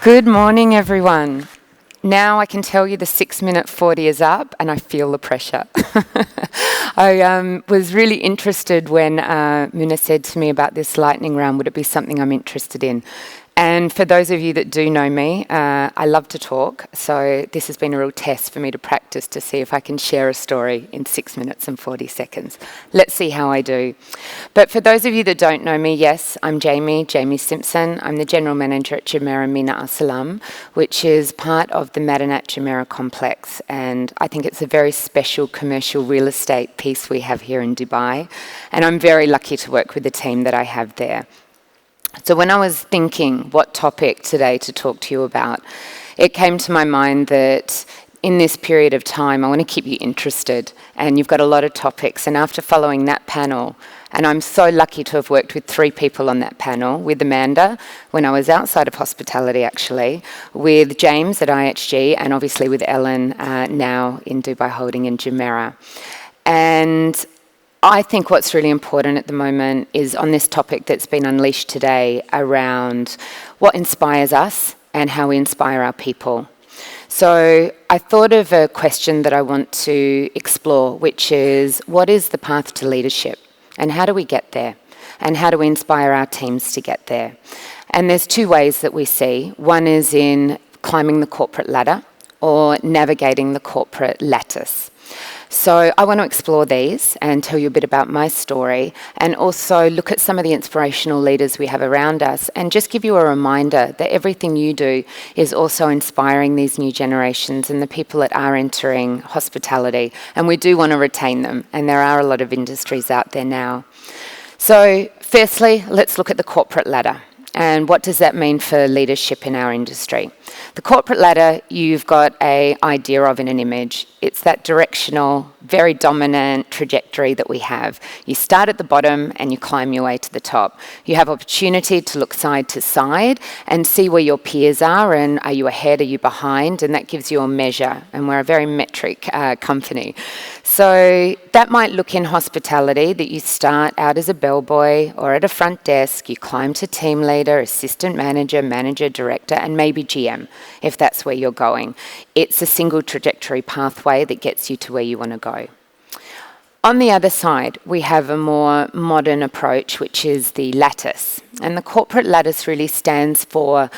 Good morning, everyone. Now I can tell you the 6-minute 40 is up and I feel the pressure. I was really interested when Mina said to me about this lightning round, would it be something I'm interested in? And for those of you that do know me, I love to talk, so this has been a real test for me to practice to see if I can share a story in 6 minutes and 40 seconds. Let's see how I do. But for those of you that don't know me, yes, I'm Jaime Simpson. I'm the General Manager at Jumeirah, Mina, Salam, which is part of the Madinat Jumeirah complex, and I think it's a very special commercial real estate piece we have here in Dubai, and I'm very lucky to work with the team that I have there. So when I was thinking what topic today to talk to you about, it came to my mind that in this period of time, I want to keep you interested, and you've got a lot of topics. And after following that panel, and I'm so lucky to have worked with 3 people on that panel, with Amanda, when I was outside of hospitality actually, with James at IHG, and obviously with Ellen now in Dubai Holding in Jumeirah. And I think what's really important at the moment is on this topic that's been unleashed today around what inspires us and how we inspire our people. So I thought of a question that I want to explore, which is, what is the path to leadership and how do we get there? And how do we inspire our teams to get there? And there's 2 ways that we see. One is in climbing the corporate ladder or navigating the corporate lattice. So I want to explore these and tell you a bit about my story, and also look at some of the inspirational leaders we have around us, and just give you a reminder that everything you do is also inspiring these new generations and the people that are entering hospitality. And we do want to retain them, and there are a lot of industries out there now. So firstly, let's look at the corporate ladder. And what does that mean for leadership in our industry? The corporate ladder, you've got an idea of in an image. It's that directional, very dominant trajectory that we have. You start at the bottom and you climb your way to the top. You have opportunity to look side to side and see where your peers are, and are you ahead, are you behind, and that gives you a measure, and we're a very metric company. So that might look in hospitality that you start out as a bellboy or at a front desk, you climb to team leader, assistant manager, manager, director, and maybe GM, if that's where you're going. It's a single trajectory pathway that gets you to where you want to go. On the other side, we have a more modern approach, which is the lattice. And the corporate lattice really stands for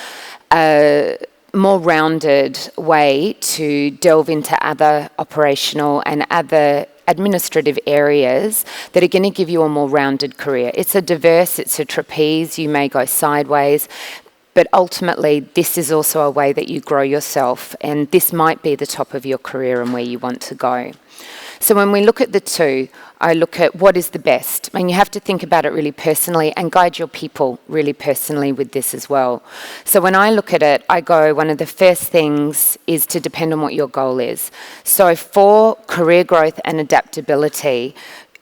a more rounded way to delve into other operational and other administrative areas that are going to give you a more rounded career. It's a trapeze, you may go sideways, but ultimately this is also a way that you grow yourself, and this might be the top of your career and where you want to go. So when we look at the 2, I look at what is the best. And you have to think about it really personally and guide your people really personally with this as well. So when I look at it, I go, one of the first things is to depend on what your goal is. So for career growth and adaptability,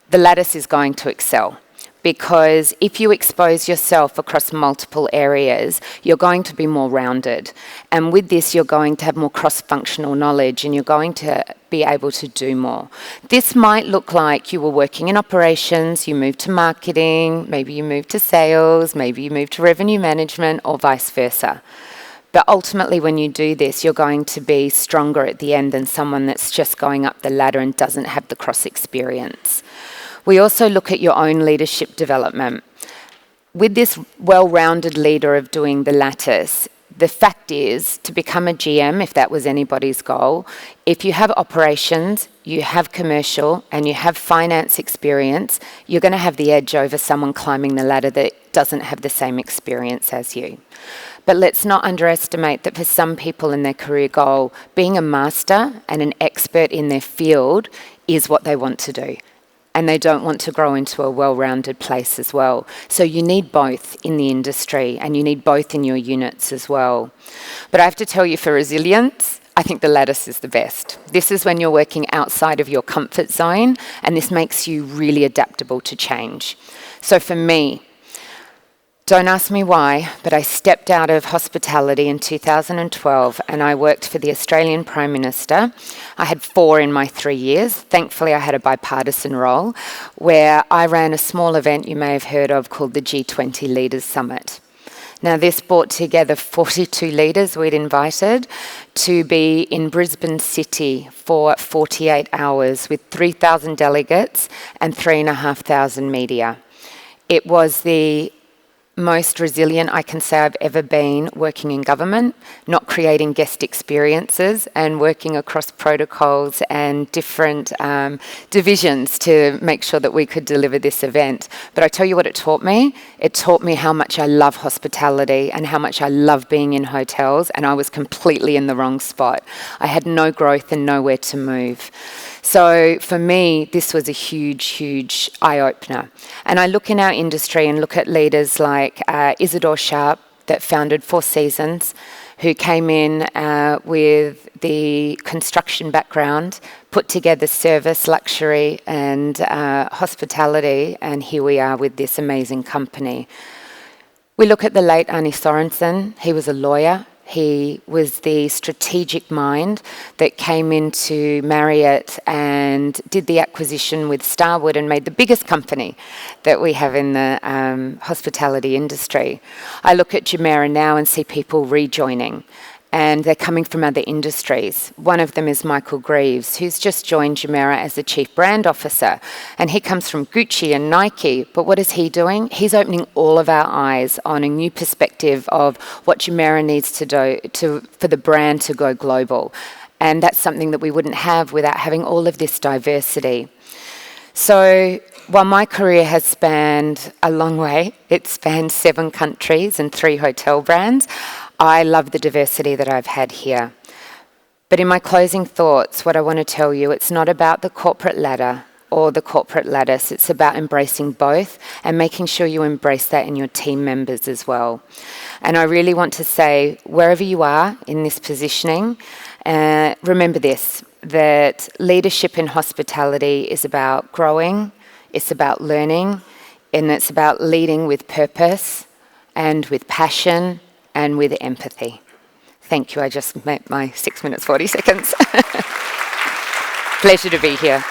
the lattice is going to excel. Because if you expose yourself across multiple areas, you're going to be more rounded. And with this, you're going to have more cross-functional knowledge and you're going to be able to do more. This might look like you were working in operations, you moved to marketing, maybe you moved to sales, maybe you moved to revenue management, or vice versa. But ultimately, when you do this, you're going to be stronger at the end than someone that's just going up the ladder and doesn't have the cross experience. We also look at your own leadership development. With this well-rounded leader of doing the lattice, the fact is, to become a GM, if that was anybody's goal, if you have operations, you have commercial, and you have finance experience, you're going to have the edge over someone climbing the ladder that doesn't have the same experience as you. But let's not underestimate that for some people in their career goal, being a master and an expert in their field is what they want to do. And they don't want to grow into a well-rounded place as well. So you need both in the industry, and you need both in your units as well. But I have to tell you, for resilience, I think the lattice is the best. This is when you're working outside of your comfort zone, and this makes you really adaptable to change. So for me, don't ask me why, but I stepped out of hospitality in 2012 and I worked for the Australian Prime Minister. I had 4 in my 3 years. Thankfully, I had a bipartisan role where I ran a small event you may have heard of called the G20 Leaders Summit. Now, this brought together 42 leaders we'd invited to be in Brisbane City for 48 hours with 3,000 delegates and 3,500 media. It was the most resilient I can say I've ever been working in government, not creating guest experiences and working across protocols and different divisions to make sure that we could deliver this event. But I tell you what it taught me. It taught me how much I love hospitality and how much I love being in hotels, and I was completely in the wrong spot. I had no growth and nowhere to move. So for me, this was a huge, huge eye-opener. And I look in our industry and look at leaders like Isidore Sharp, that founded Four Seasons, who came in with the construction background, put together service, luxury, and hospitality, and here we are with this amazing company. We look at the late Arnie Sorensen. He was a lawyer. He was the strategic mind that came into Marriott and did the acquisition with Starwood and made the biggest company that we have in the hospitality industry. I look at Jumeirah now and see people rejoining, and they're coming from other industries. One of them is Michael Greaves, who's just joined Jumeirah as the Chief Brand Officer, and he comes from Gucci and Nike. But what is he doing? He's opening all of our eyes on a new perspective of what Jumeirah needs to do for the brand to go global. And that's something that we wouldn't have without having all of this diversity. So while my career has spanned a long way, it spanned 7 countries and 3 hotel brands, I love the diversity that I've had here. But in my closing thoughts, what I want to tell you, it's not about the corporate ladder or the corporate lattice. It's about embracing both and making sure you embrace that in your team members as well. And I really want to say, wherever you are in this positioning, remember this, that leadership in hospitality is about growing, it's about learning, and it's about leading with purpose and with passion and with empathy. Thank you. I just met my 6 minutes, 40 seconds. Pleasure to be here.